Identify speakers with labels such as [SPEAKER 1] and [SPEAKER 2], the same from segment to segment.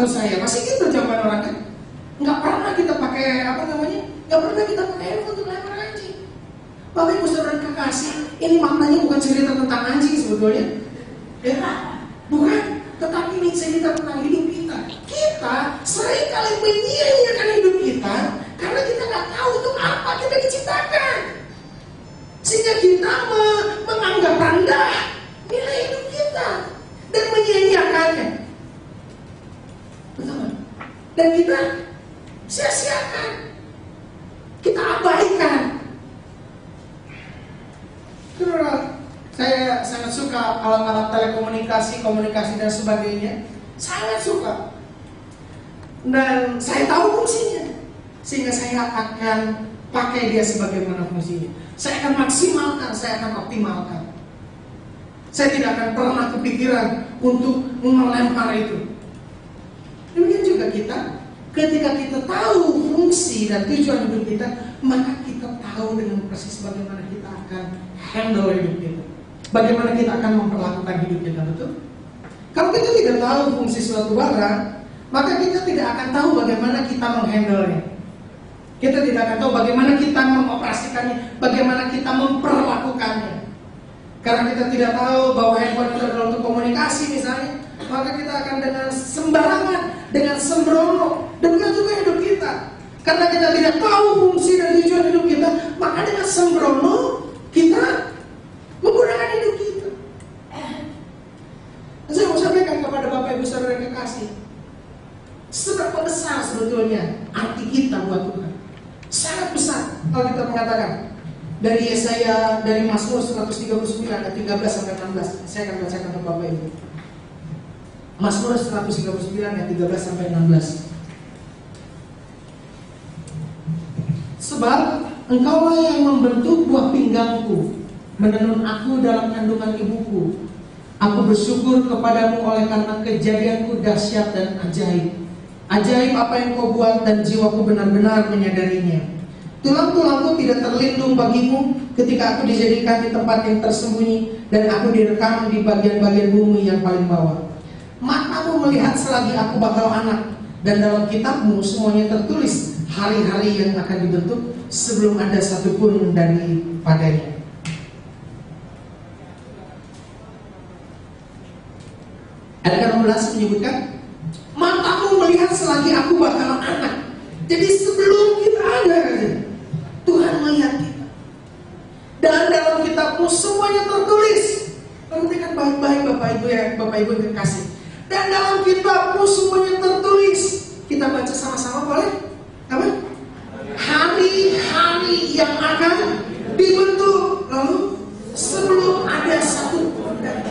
[SPEAKER 1] setahu saya masih gitu jawaban orang kan. Nggak pernah kita pakai nggak pernah kita pakai handphone untuk lamar anjing. Bapak Ibu Saudara kekasih, ini maknanya bukan cerita tentang anjing sebetulnya, ya, bukan. Tetapi ini cerita tentang hidup kita. Kita seringkali menyia-nyiakan hidup kita karena kita nggak tahu untuk apa kita diciptakan, sehingga kita menganggap rendah nilai hidup kita dan menyia-nyiakannya. Betul? Dan kita sia-siakan, kita abaikan. Saya sangat suka alat-alat telekomunikasi, komunikasi dan sebagainya. Sangat suka. Dan saya tahu fungsinya, sehingga saya akan pakai dia sebagaimana fungsinya. Saya akan maksimalkan, saya akan optimalkan. Saya tidak akan pernah kepikiran untuk melempar itu. Demikian juga kita, ketika kita tahu fungsi dan tujuan hidup kita, maka kita tahu dengan persis bagaimana kita akan handle hidup kita, bagaimana kita akan memperlakukan hidup kita, betul? Kalau kita tidak tahu fungsi suatu barang, maka kita tidak akan tahu bagaimana kita menghandle-nya. Kita tidak akan tahu bagaimana kita mengoperasikannya, bagaimana kita memperlakukannya. Karena kita tidak tahu bahwa handphone itu adalah untuk komunikasi misalnya, maka kita akan dengan sembarangan, dengan sembrono. Demikian juga hidup kita. Karena kita tidak tahu fungsi dan tujuan hidup kita, maka dengan sembrono kita menggunakan hidup kita. Saya mau sampaikan kepada Bapak Ibu Saudara yang kekasih, seberapa besar sebetulnya arti kita buat Tuhan. Sangat besar. Kalau kita mengatakan dari Yesaya, dari Mazmur 139 ayat 13 sampai 16, saya akan bacakan untuk Bapak Ibu. Mazmur 139 ayat 13 sampai 16. Sebab Engkaulah yang membentuk buah pinggangku, menenun aku dalam kandungan ibuku. Aku bersyukur kepadamu oleh karena kejadianku dahsyat dan ajaib. Ajaib apa yang kau buat dan jiwaku benar-benar menyadarinya. Tulang-tulangku tidak terlindung bagimu ketika aku dijadikan di tempat yang tersembunyi dan aku direkam di bagian-bagian bumi yang paling bawah. Matamu melihat selagi aku bakal anak, dan dalam kitabmu semuanya tertulis hari-hari yang akan dibentuk sebelum ada satupun daripadanya. Ayat 16 menyebutkan matamu melihat selagi aku bakalan anak. Jadi sebelum kita ada, Tuhan melihat kita. Dan dalam kitabmu semuanya tertulis. Perhatikan baik-baik Bapak Ibu yang kasih. Dan dalam kitabmu semuanya tertulis. Kita baca sama-sama boleh? Apa? Hari-hari yang akan dibentuk. Lalu sebelum ada satupun dari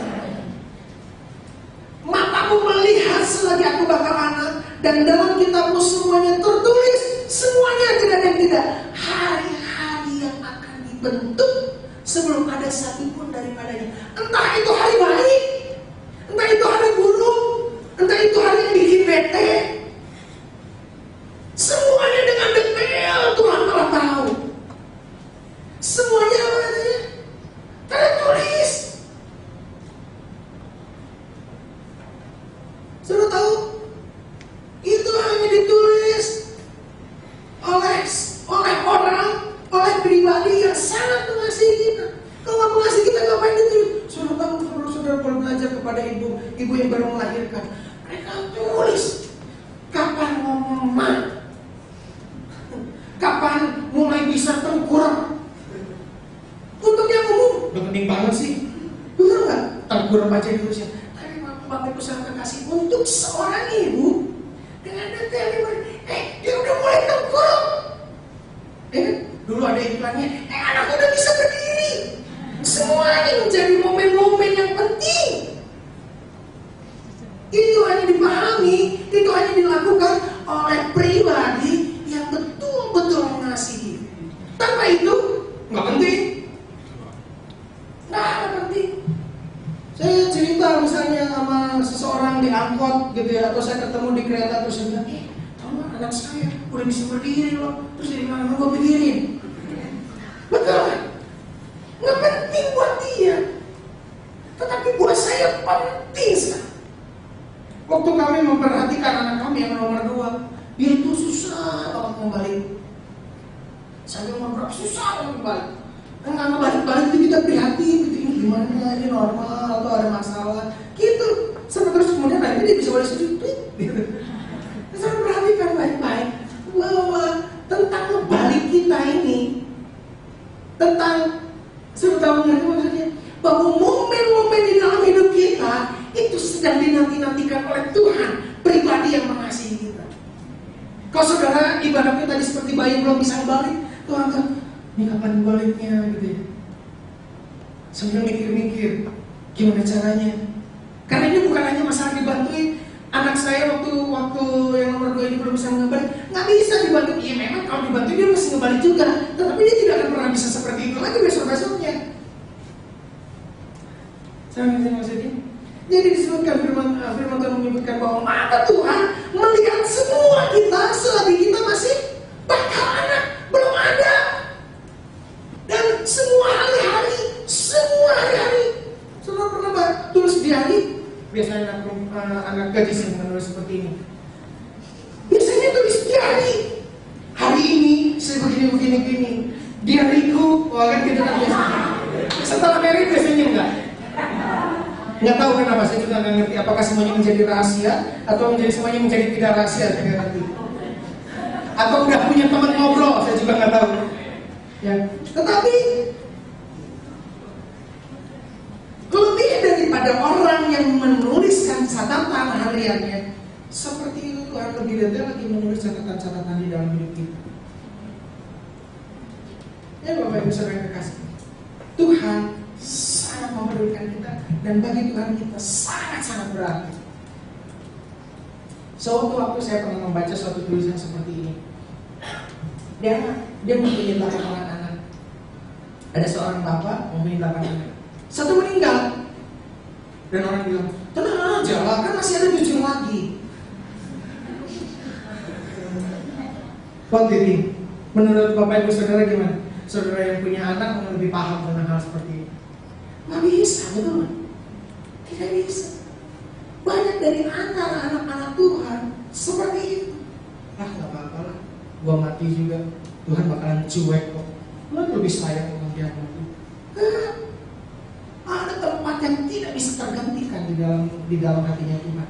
[SPEAKER 1] matamu melihat selagi aku bakal anak, dan dalam kitabmu semuanya tertulis, semuanya tidak ada yang tidak. Hari-hari yang akan dibentuk sebelum ada satupun daripadanya. Entah itu hari baik, entah itu hari buruk, entah itu hari yang bikin bete, semuanya dengan detail Tuhan telah tahu. Semuanya tertulis. Sudah tahu? Itu hanya ditulis oleh orang, oleh pribadi yang sangat mengasihi kita. Kalau nggak mengasihi kita, ngapain ditulis? Sudah tahu, saudara kalau belajar kepada ibu yang baru melahirkan, mereka tulis kapan mau mama, kapan mulai bisa tengkurap. Untuk yang umum, udah penting banget sih, betul nggak? Tengkurap aja ditulisnya. Bapak Ibu Saudara kekasih, untuk seorang ibu dengan detail, dia udah mulai tengkurap. Dulu ada iklannya, anak udah bisa berdiri. Semuanya menjadi momen-momen yang penting. Itu hanya dipahami, itu hanya dilakukan oleh pribadi yang betul-betul mengasihi. Tanpa itu nggak penting. Nggak penting. Saya cerita misalnya sama seseorang di angkot gitu ya, atau saya ketemu di kereta terus saya bilang, tahu nggak anak saya udah bisa berdiri loh, terus dia bilang, gue pikirin, betul kan? Nggak penting buat dia, tetapi buat saya penting sekali. Waktu kami memperhatikan anak kami yang nomor 2, dia itu susah banget kembali. Saya mau berapa susah banget kembali. Enggak balik-balik itu kita prihatin gitu, ini gimana, ini normal atau ada masalah gitu. Sampai terus kemudian akhirnya dia bisa balik sudut gitu. Saya perhatikan baik-baik bahwa tentang balik kita ini, tentang sudah mengerti maksudnya, bahwa momen-momen di dalam hidup kita itu sedang dinanti-nantikan oleh Tuhan pribadi yang mengasihi kita. Kalau saudara ibadah kita tadi seperti bayi belum bisa balik, Tuhan kan, ini kapan baliknya gitu ya. Sambil mikir-mikir gimana caranya. Karena ini bukan hanya masalah dibantuin. Anak saya waktu yang nomor 2 ini belum bisa ngebalik, nggak bisa dibantu. Iya memang kalau dibantu dia masih ngebalik juga, tetapi dia tidak akan pernah bisa seperti itu lagi besok-besoknya. Saya ngerti maksudnya. Jadi disebutkan firman Tuhan menyebutkan bahwa mata Tuhan melihat semua kita selagi kita masih bakal anak, belum ada. Dan semua hari-hari, saudara pernah tulis diari? Biasanya anak gadis yang menulis seperti ini. Biasanya tulis diari. Hari ini saya begini. Diariku, wah kan gitu kan biasanya. Setelah married biasanya enggak tahu kenapa, saya juga nggak ngerti apakah semuanya menjadi rahasia atau semuanya menjadi tidak rahasia, saya nggak ngerti. Atau udah punya teman ngobrol, saya juga nggak tahu. Ya, tetapi lebih daripada orang yang menuliskan catatan hariannya, seperti itu Tuhan lebih detail lagi menulis catatan-catatan di dalam hidup kita. Ya Bapak Ibu Saudara yang kekasih, Tuhan sangat memerlukan kita, dan bagi Tuhan kita sangat-sangat berarti. Suatu waktu saya pernah membaca suatu tulisan seperti ini. Dia mempunyai 8 orang anak. Ada seorang bapak mempunyai 8 anak. Satu meninggal. Dan orang bilang, tenang aja lah, kan masih ada 7 lagi. What do you think? Menurut Bapak Ibu Saudara gimana? Saudara yang punya anak lebih paham tentang hal seperti ini. Nggak bisa, betul? Tidak bisa. Banyak dari antara anak-anak Tuhan seperti itu. Ah, nggak apa-apa lah, gua mati juga, Tuhan bakalan cuek kok. Lu lebih sayang sama dia mati. Ada tempat yang tidak bisa tergantikan di dalam hatinya Tuhan.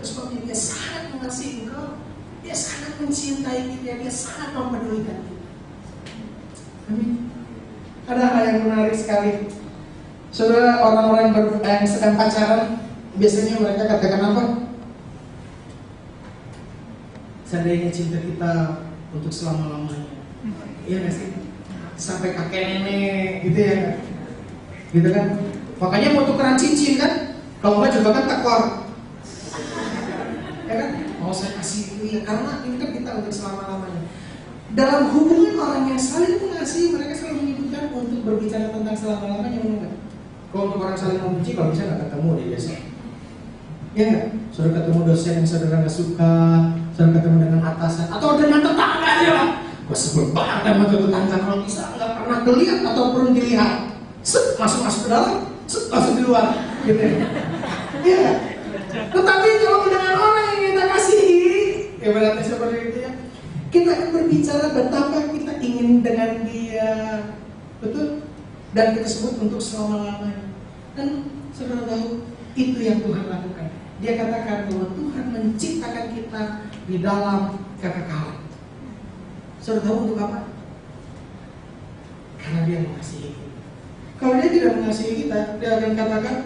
[SPEAKER 1] Sebabnya dia sangat mengasihi engkau, dia sangat mencintai kita, dia sangat memedulikan kita. Amin. Ada hal yang menarik sekali. Saudara, orang-orang yang sedang pacaran, biasanya mereka katakan apa? Seandainya cinta kita untuk selama-lamanya, iya nggak sih? Sampai kakek nenek, gitu ya? Gitu kan? Makanya mau tukeran cincin kan? Kalau nggak juga kan tekor, ya kan? Mau saya kasih ini, karena ini kan kita untuk selama-lamanya. Dalam hubungan orang yang saling mengasihi, mereka selalu menyebutkan untuk berbicara tentang selama-lamanya, enggak? Kalau untuk orang saling membenci, kalau bisa nggak ketemu deh biasa. Ya nggak? Saudara ketemu dosen yang saudara nggak suka, saudara ketemu dengan atasan atau dengan tetangga aja. Gue sebel banget sama tetangga, kalau bisa nggak pernah dilihat ataupun dilihat. Masuk ke dalam, masuk di luar, gitu ya. Ya. Tetapi kalau dengan orang yang kita kasihi, ya berarti seperti itu ya. Kita akan berbicara betapa kita ingin dengan dia, betul? Dan kita sebut untuk selama-lamanya. Dan saudara tahu, itu yang Tuhan lakukan. Dia katakan bahwa Tuhan menciptakan kita di dalam kekekalan. Saudara tahu untuk apa? Karena dia mengasihi kita. Kalau dia tidak mengasihi kita, dia akan katakan,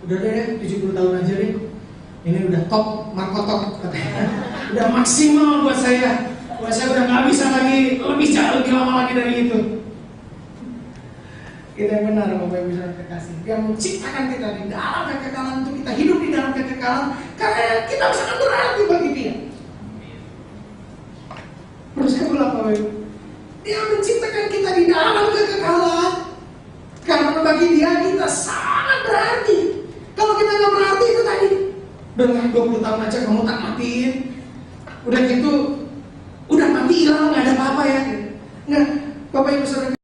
[SPEAKER 1] udah deh 70 tahun aja deh. Ini udah top, markotok katanya. Udah maksimal buat saya. Buat saya udah gak bisa lagi, lebih lama lagi dari itu. Kita yang benar, Bapak Ibu Saudara terkasih. Dia menciptakan kita di dalam kekekalan, untuk kita hidup di dalam kekekalan, karena kita sangat berarti bagi dia. Terus saya ulang, Bapak Ibu. Dia menciptakan kita di dalam kekekalan, karena bagi dia kita sangat berarti. Kalau kita nggak berarti itu tadi, udah 20 tahun aja kamu tak matiin, udah gitu, udah mati hilang, nggak ada apa-apa ya. Nggak, Bapak Ibu Saudara.